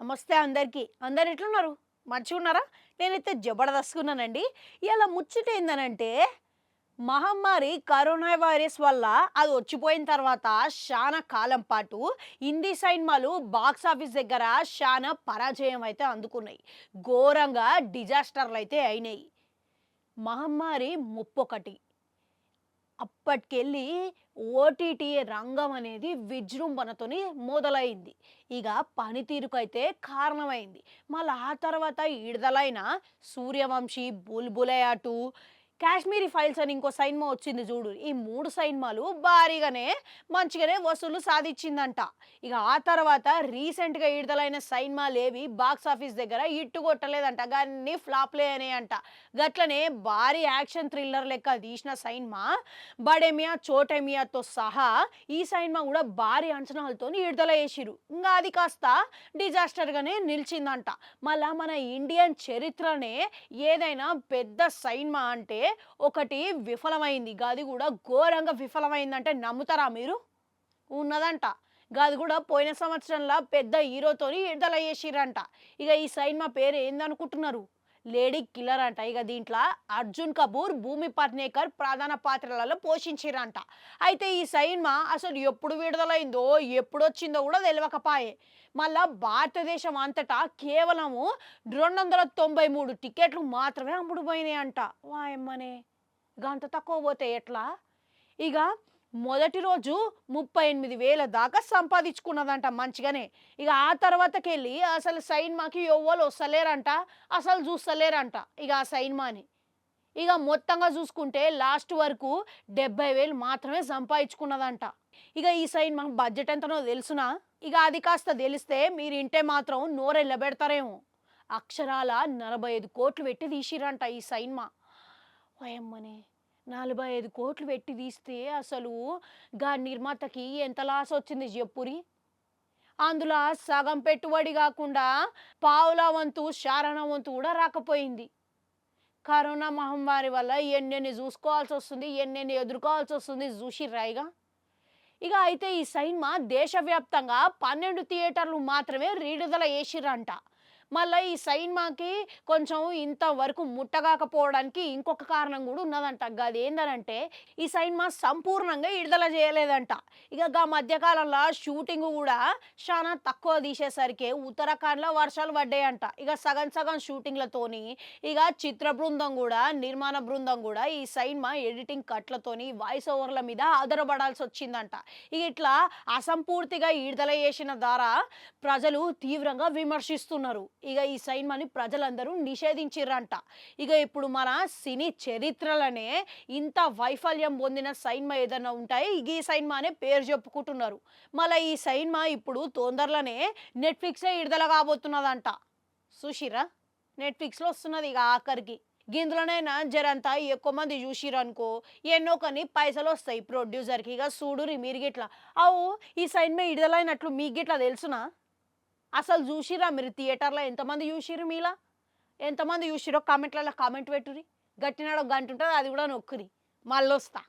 నమస్తే అందరికీ. అందరు ఎట్లున్నారు? మంచిగున్నారా? నేనైతే జబర్దస్త్‌గున్నానండి. ఇయాల ముచ్చట ఏందనంటే, మహమ్మారి కరోనా వైరస్ వల్ల అది వచ్చిపోయిన తర్వాత శానా కాలం పాటు హిందీ సినిమాలు బాక్స్ ఆఫీస్ దగ్గర శానా పరాజయం అయితే అందుకున్నాయి. ఘోరంగా డిజాస్టర్‌లయితే అయినాయి. మహమ్మారి ముప్పొకటి. అప్పటికెళ్ళి ఓటీటీ రంగం అనేది విజృంభణతోని మొదలైంది. ఇక పనితీరుకైతే కారణమైంది. మళ్ళా ఆ తర్వాత విడుదలైన 'సూర్యవంశి', 'బుల్‌బులయ్య 2', 'కాశ్మీరీ ఫైల్స్' అని ఇంకో సైన్మా వచ్చింది చూడు. ఈ 3 సైన్మాలు భారీగానే మంచిగానే వసూలు సాధిచ్చిందంట. ఇక ఆ తర్వాత రీసెంట్‌గా విడుదలైన సైన్మాలేవి బాక్స్ ఆఫీస్ దగ్గర హిట్ కొట్టలేదంట. గన్నీ ఫ్లాప్‌లే అయినాయంట. గట్లనే భారీ యాక్షన్ థ్రిల్లర్ లెక్క తీసిన సైన్మా 'బడే మియా చోటే మియా'తో సహా ఈ సినిమా కూడా భారీ అంచనాలతోని విడుదల చేసిర్రు. ఇంగా అది కాస్త డిజాస్టర్‌గానే నిలిచిందంట. మళ్ళా మన ఇండియన్ చరిత్రనే ఏదైనా పెద్ద సినిమా అంటే ఒకటి విఫలమైంది. గది కూడా ఘోరంగా విఫలమైందంటే నమ్ముతారా మీరు? ఉన్నదంట. గది కూడా పోయిన సంవత్సరంలా పెద్ద హీరోతోని విడుదల చేసిర్రంట. ఇక ఈ సినిమా పేరు ఏందనుకుంటున్నారు? 'లేడీ కిల్లర్' అంట. ఇక దీంట్లో అర్జున్ కపూర్, భూమి పట్నేకర్ ప్రధాన పాత్రలలో పోషించిర్రంట. అయితే ఈ సినిమా అసలు ఎప్పుడు విడుదలైందో, ఎప్పుడొచ్చిందో కూడా తెలవకపాయే. మళ్ళా భారతదేశం అంతటా కేవలము 293 టికెట్లు మాత్రమే అమ్ముడుపోయినాయంట. వాయమ్మనే! గంత తక్కువ పోతే ఎట్లా? ఇక మొదటి రోజు 38,000 దాకా సంపాదించుకున్నదంట మంచిగానే. ఇక ఆ తర్వాతకెళ్ళి అసలు సైన్మాకి ఎవ్వరు వస్తలేరంట. అసలు చూస్తలేరంట ఇక ఆ సైన్మాని. ఇక మొత్తంగా చూసుకుంటే లాస్ట్ వరకు 70,000 మాత్రమే సంపాదించుకున్నదంట. ఇక ఈ సైన్మా బడ్జెట్ ఎంతనో తెలుసునా? ఇక అది కాస్త తెలిస్తే మీరు ఇంటే మాత్రం నోరెళ్ళబెడతారేమో. అక్షరాల 45 కోట్లు పెట్టి తీసిర్రంట ఈ సైన్మా. ఓయమ్మనే! 45 కోట్లు పెట్టి తీస్తే అసలు గా నిర్మాతకి ఎంత లాస్ వచ్చింది జెప్పురి. అందులో సగం పెట్టుబడి గాకుండా పావుల వంతు, శారణ వంతు కూడా రాకపోయింది. కరోనా మహమ్మారి వల్ల ఎన్నెన్ని జూసుకోవాల్సొస్తుంది, ఎన్నెన్ని ఎదుర్కోవాల్సొస్తుంది జూషిర్రా ఇగ. ఇక అయితే ఈ సినిమా దేశవ్యాప్తంగా 12 థియేటర్లు మాత్రమే విడుదల చేసిర్రంట. మళ్ళా ఈ సినిమాకి కొంచెం ఇంతవరకు ముట్టగాకపోవడానికి ఇంకొక కారణం కూడా ఉన్నదంట. గదేందనంటే ఈ సినిమా సంపూర్ణంగా విడుదల చేయలేదంట. ఇక గా మధ్యకాలంలో షూటింగ్ కూడా చాలా తక్కువ తీసేసరికి ఉత్తరాఖండ్‌లో వర్షాలు పడ్డాయంట. ఇక సగం సగం షూటింగ్‌లతోని ఇక చిత్ర బృందం కూడా, నిర్మాణ బృందం కూడా ఈ సినిమా ఎడిటింగ్ కట్‌లతోని, వాయిస్ ఓవర్‌ల మీద ఆధారపడాల్సొచ్చిందంట. ఇక ఇట్లా అసంపూర్తిగా విడుదల చేసిన ద్వారా ప్రజలు తీవ్రంగా విమర్శిస్తున్నారు. ఇక ఈ సినిమాని ప్రజలందరూ నిషేధించిర్రంట. ఇక ఇప్పుడు మన సినీ చరిత్రలోనే ఇంత వైఫల్యం పొందిన సినిమా ఏదైనా ఉంటాయి ఇక ఈ సినిమా అనే పేరు చెప్పుకుంటున్నారు. మళ్ళీ ఈ సినిమా ఇప్పుడు తొందరలోనే నెట్‌ఫ్లిక్స్‌లో విడుదల కాబోతున్నదంట. చూసిర్రా? నెట్‌ఫ్లిక్స్‌లో వస్తున్నది ఇక ఆఖరికి. గిందులోనైనా జరంతా ఎక్కువ మంది చూసిరనుకో ఎన్నో కొన్ని పైసలొస్తాయి ప్రొడ్యూసర్‌కి. ఇక చూడుర్రి మీరు గిట్ల. అవు ఈ సినిమా విడుదలైనట్లు మీకు గిట్ల తెలుసునా? అసలు జూషిర్రా మీరు థియేటర్‌లో ఎంతమంది జూషిర్రు మీలా? ఎంతమంది జూషిర్రో కామెంట్‌లలో కామెంట్ పెట్టుర్రి. గట్టినాడ ఒక గంట ఉంటది అది కూడా నొక్కురి. మళ్ళొస్తా.